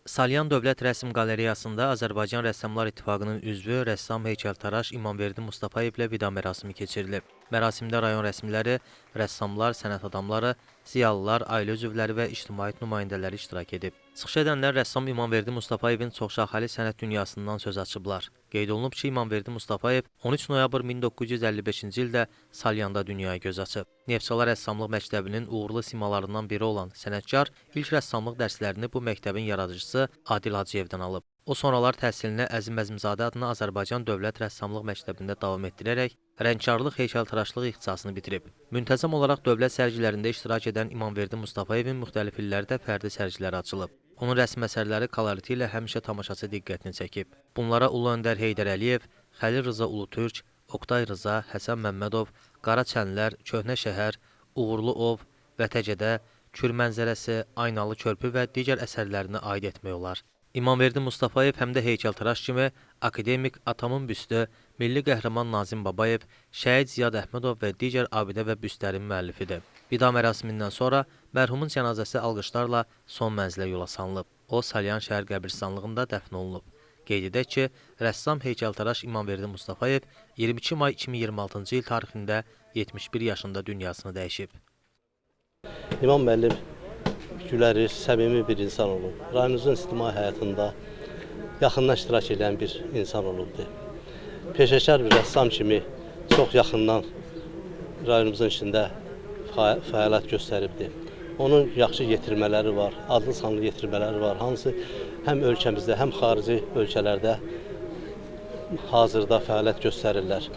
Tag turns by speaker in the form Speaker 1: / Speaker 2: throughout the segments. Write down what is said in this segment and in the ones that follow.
Speaker 1: Salyan Dövlət Rəsm Qalereyasında Azərbaycan Rəssamlar İttifaqının üzvü rəssam heykəltaraş İmamverdi Mustafayev ilə vida mərasimi keçirilib. Mərasimdə rayon rəsmiləri, rəssamlar, sənət adamları, ziyalılar, ailə üzvləri və ictimaiyyət nümayəndələri iştirak edib. Çıxış edənlər rəssam İmamverdi Mustafayevin çoxşaxəli sənət dünyasından söz açıblar. Qeyd olunub ki, İmamverdi Mustafayev 13 noyabr 1955-ci ildə Salyanda dünyaya göz açıb. Neftçala Rəssamlıq Məktəbinin uğurlu simalarından biri olan sənətkar ilk rəssamlıq dərslərini bu məktəbin yaradıcısı Adil Hacıyevdən alıb. O sonralar təhsilini Əzim Əzimzadə adına Azərbaycan Dövlət Rəssamlıq Məktəbində davam etdirərək rəngkarlıq, heykəltaraşlıq ixtisasını bitirib. Müntəzəm olaraq dövlət sərgilərində iştirak edən İmamverdi Mustafayevin müxtəlif illərdə fərdi sərgiləri açılıb. Onun rəsm əsərləri koloriti ilə həmişə tamaşaçı diqqətini çəkib. Bunlara Ulu Öndər Heydər Əliyev, Xəlil Rza Ulutürk, Oqtay Rza, Həsən Məmmədov, Qara Çənlər, Köhnə Şəhər, Uğurlu Ov, Vətəcədə, Kür mənzərəsi, Aynalı Körpü və digər əsərlərini aid etmək olar. İmamverdi Mustafayev həm də heykəltaraş kimi akademik Atamın büstü, milli qəhrəman Nazim Babayev, şəhid Ziyad Əhmədov və digər abidə və büstlərin müəllifidir. Vida mərasimindən sonra mərhumun cənazəsi alqışlarla son mənzilə yola salınıb. O, Salyan şəhər qəbirstanlığında dəfn olunub. Qeyd edək ki, rəssam heykəltaraş İmamverdi Mustafayev 22 may 2026-cı il tarixində 71 yaşında dünyasını dəyişib.
Speaker 2: İmam müəllim güləriz, səmimi bir insan olub. Rayonumuzun ictimai həyatında yaxından iştirak edən bir insan olubdur. Peşəkar bir rəssam kimi çox yaxından rayonumuzun içində fəaliyyət göstəribdir. Onun yaxşı yetirmələri var, adlı sanlı yetirmələri var, hansı həm ölkəmizdə, həm xarici ölkələrdə hazırda fəaliyyət göstərirlər.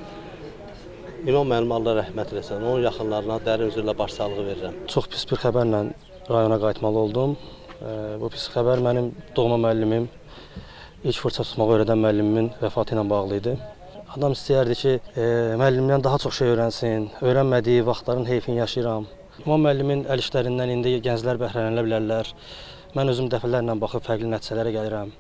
Speaker 2: İmam müəllim Allah rəhmət eləsin, onun yaxınlarına dərin üzrlə başsağlığı verirəm.
Speaker 3: Çox pis bir xəbərlə rayona qayıtmalı oldum. Bu pis xəbər mənim doğma müəllimim, ilk fırça tutmağı öyrədən müəllimimin vəfatı ilə bağlı idi. Adam istəyərdi ki, müəllimdən daha çox şey öyrənsin, öyrənmədiyi vaxtların heyfini yaşayıram. İmam müəllimin əl işlərindən indi gənclər bəhrələnə bilərlər. Mən özüm dəfələrlə baxıb fərqli nəticələrə gəlirəm.